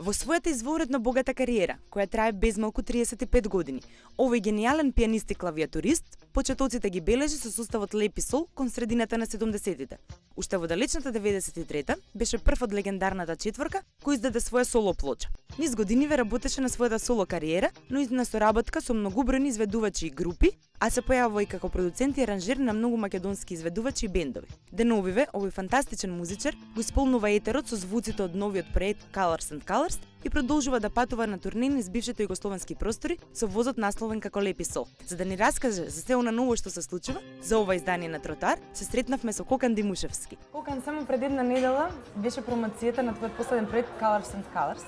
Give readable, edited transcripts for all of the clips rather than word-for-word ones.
Во својата изворедно богата кариера, која трае безмалку 35 години, овој гениален пианист и клавиатурист, почетоците ги бележи со составот Лепи Сол кон средината на 70-тите. Уште во далечната 93-та беше прв од легендарната четворка кој издаде своја соло плоча. Низ годиниве работеше на својата соло кариера, но и на соработка со многубројни изведувачи и групи, а се појавува и како продуцент и аранжер на многу македонски изведувачи и бендови. Деновиве, овој фантастичен музичар го исполнува етерот со звуците од новиот проект Colors and Colors и продолжува да патува на турне низ бившите југословенски простори со возот насловен како Лепи Сол. За да ни раскаже за се она ново што се случува, за ова издание на Тротар се сретнавме со Кокан Димушевски. Кокан, само пред една недела беше промоцијата на твојот последен проект Colors and Colors.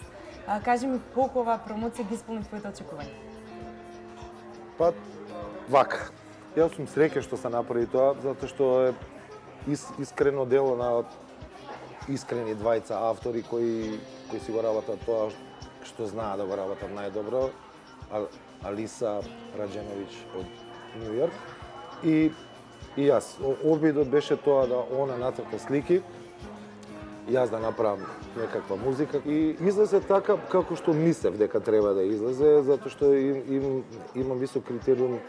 Кажи ми колку оваа промоција ги исполни твоите очекувања? Па, вака. Јас сум среќен што се направи тоа, затоа што е искрено дело на искрени двајца автори кои си го работат тоа што знаат да го работат најдобро. Алиса Радженовиќ од Нью Йорк и јас. Обидот беше тоа да она нацрта слики, јас да направам некаква музика и излезе така како што мислев дека треба да излезе, затоа што имам висок критериум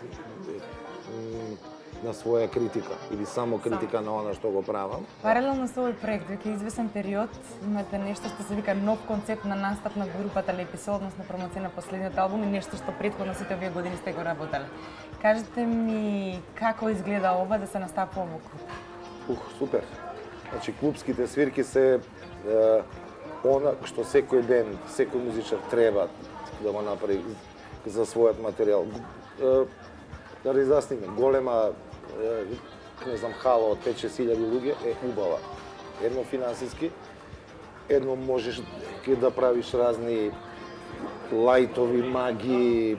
на своја критика или само критика на она што го правам. Паралелно со овој проект, веќе извесен период, имате нешто што се вика нов концепт на настап на групата Лепи Сол, односно промоција на последниот албум и нешто што претходно сите овие години сте го работеле. Кажете ми како изгледа ова да се настапува во клуб? Супер. Значи, клубските свирки се она што секој ден, секој музичар треба да го направи за својот материјал. Да разјасниме, голема не знам, хала од 5-6 луѓе е убава. Едно финансиски, едно можеш да правиш разни лајтови, маги,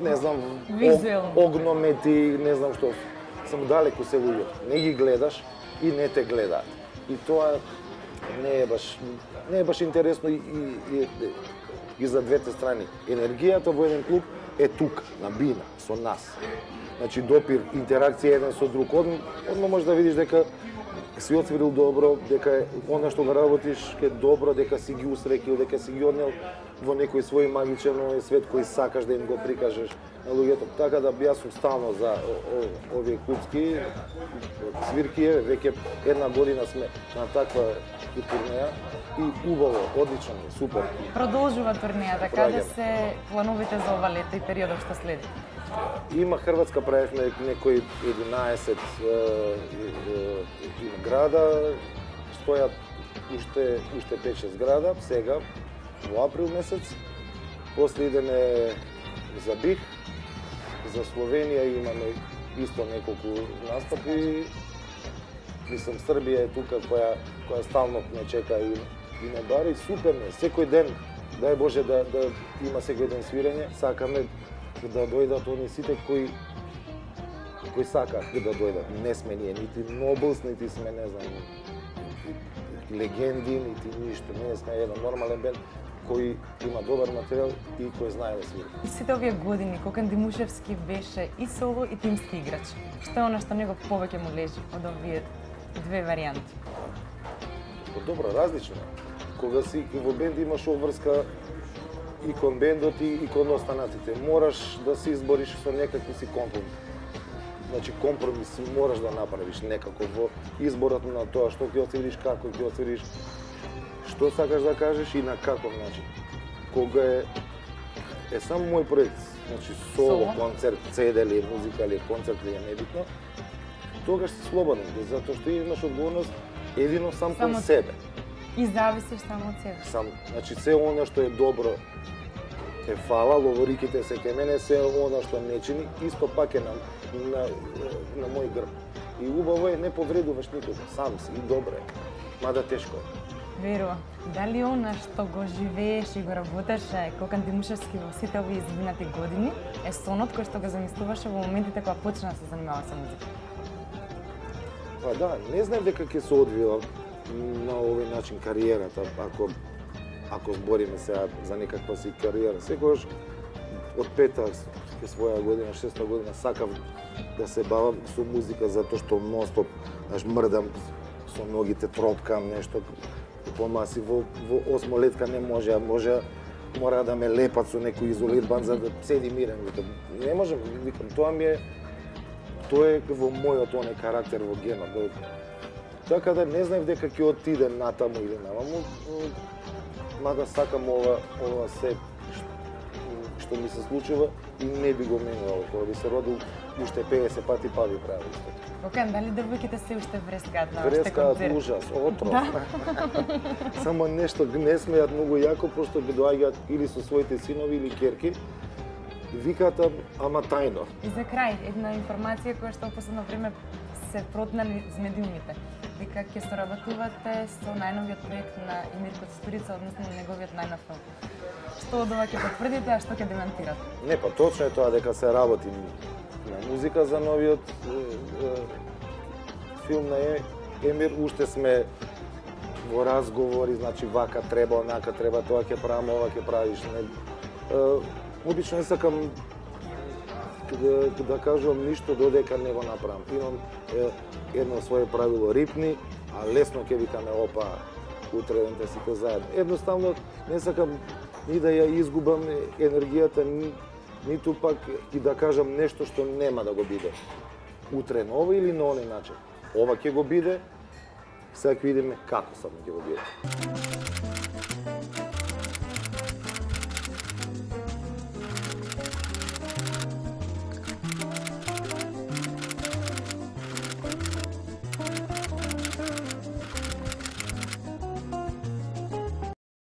не знам, огномети, не знам што. Само далеку се луѓе. Не ги гледаш и не те гледаат. И тоа не е баш интересно и за двете страни. Енергијата во еден клуб е тука, на бина, со нас. Значи, допир, интеракција еден со друг. Одма можеш да видиш дека си отсвирил добро, дека она што го работиш е добро, дека си ги усрекил, дека си ги однел во некој свој магичен свет кој сакаш да им го прикажеш на луѓето. Така да јас сум стално за овие клубски свирки, веќе една година сме на таква турнеја и убаво, одлично, супер. Продолжува турнејата, каде се плановите за ова лето и периодот што следи? Има Хрватска, правевме некои 11 града, стојат уште 5-6 града, сега во април месец. После идеме за Бих, за Словенија имаме исто неколку настапи. Мислам, Србија е тука која стално не чека и не бари. Супер не, секој ден, дај Боже да има секој ден свирење. Сакаме да дојдат они сите кои сакаат да дојдат. Не сме ние нити Nobles, нити сме, не знам, легенди, нити ништо. Ние сме еден нормален бенд кој има добар материјал и кој знае да свири. И сите овие години Кокан Димушевски беше и соло и тимски играч. Што е она што него повеќе му лежи од овие две варијанти? Добро, различно. Кога си во бенд имаш обврска и кон бендот и кон останатите. Мораш да се избориш со некакви си компромис. Значи, компромис мораш да направиш некако во изборот на тоа што ќе отсвириш, како ќе отсвириш, што сакаш да кажеш и на каков начин. Кога е само мој проект, значи соло, концерт, CD ли, музика ли, концерт ли, е небитно, тогаш си слободен, затоа што имаш одговорност едино сам кон себе. И зависиш само од себе. Значи, се оно што е добро е фала, ловориките се кај мене, се оно што не чини, исто пак е на мој грб. И убаво е, не повредуваш никога, сам си и добро е, мада тешко е. Верува, дали она што го живееш и го работеше Кокан Димушевски во сите овие изминати години е сонот кој што го замислуваше во моментите кога почна да се занимава со музика? Па да, не знам дека ќе се одвива на овој начин кариерата, ако збориме сега за некаква си кариера. Секогаш од пета своја година, 6-та година сакав да се бавам со музика затоа што нон-стоп мрдам со ногите, тропкам нешто. помаси, во 8-летка не може, мора да ме лепат со некој изолирбан за да седи мирен. Викам, не можам, викам, тоа е во мојот оне карактер, во генот. Така да не знаев дека ќе отидем натаму или намаму, мада сакам ова се што ми се случува и не би го менувал. Кога би се родил уште 50 пати па би правил исто. Океј, дали девојките се уште врескаат на вашите концерти? Врескаат ужас, отров. Само нешто не смеат многу јако, пошто би доаѓаат или со своите синови или ќерки, викаат ама тајно. И за крај, една информација која што последно време се протнали з медиумите. Дека ќе соработувате со најновиот проект на Емир Коцитурица, односно неговиот најнов филм. Што од ова ќе потврдите, а што ќе демантирате? Не, па точно е тоа дека се работи на музика за новиот филм на Емир. Уште сме во разговори, значи вака треба, онака треба, тоа ќе правам, ова ќе правиш. Обично не сакам да кажувам ништо додека не го направам. Имам едно свое правило рипни, а лесно ќе викаме опа, утре да сите заедно. Едноставно не сакам ни да ја изгубам енергијата, ниту пак и да кажам нешто што нема да го биде. Утре на ова или на оној начин. Ова ќе го биде, сега ќе видиме како само ќе го биде.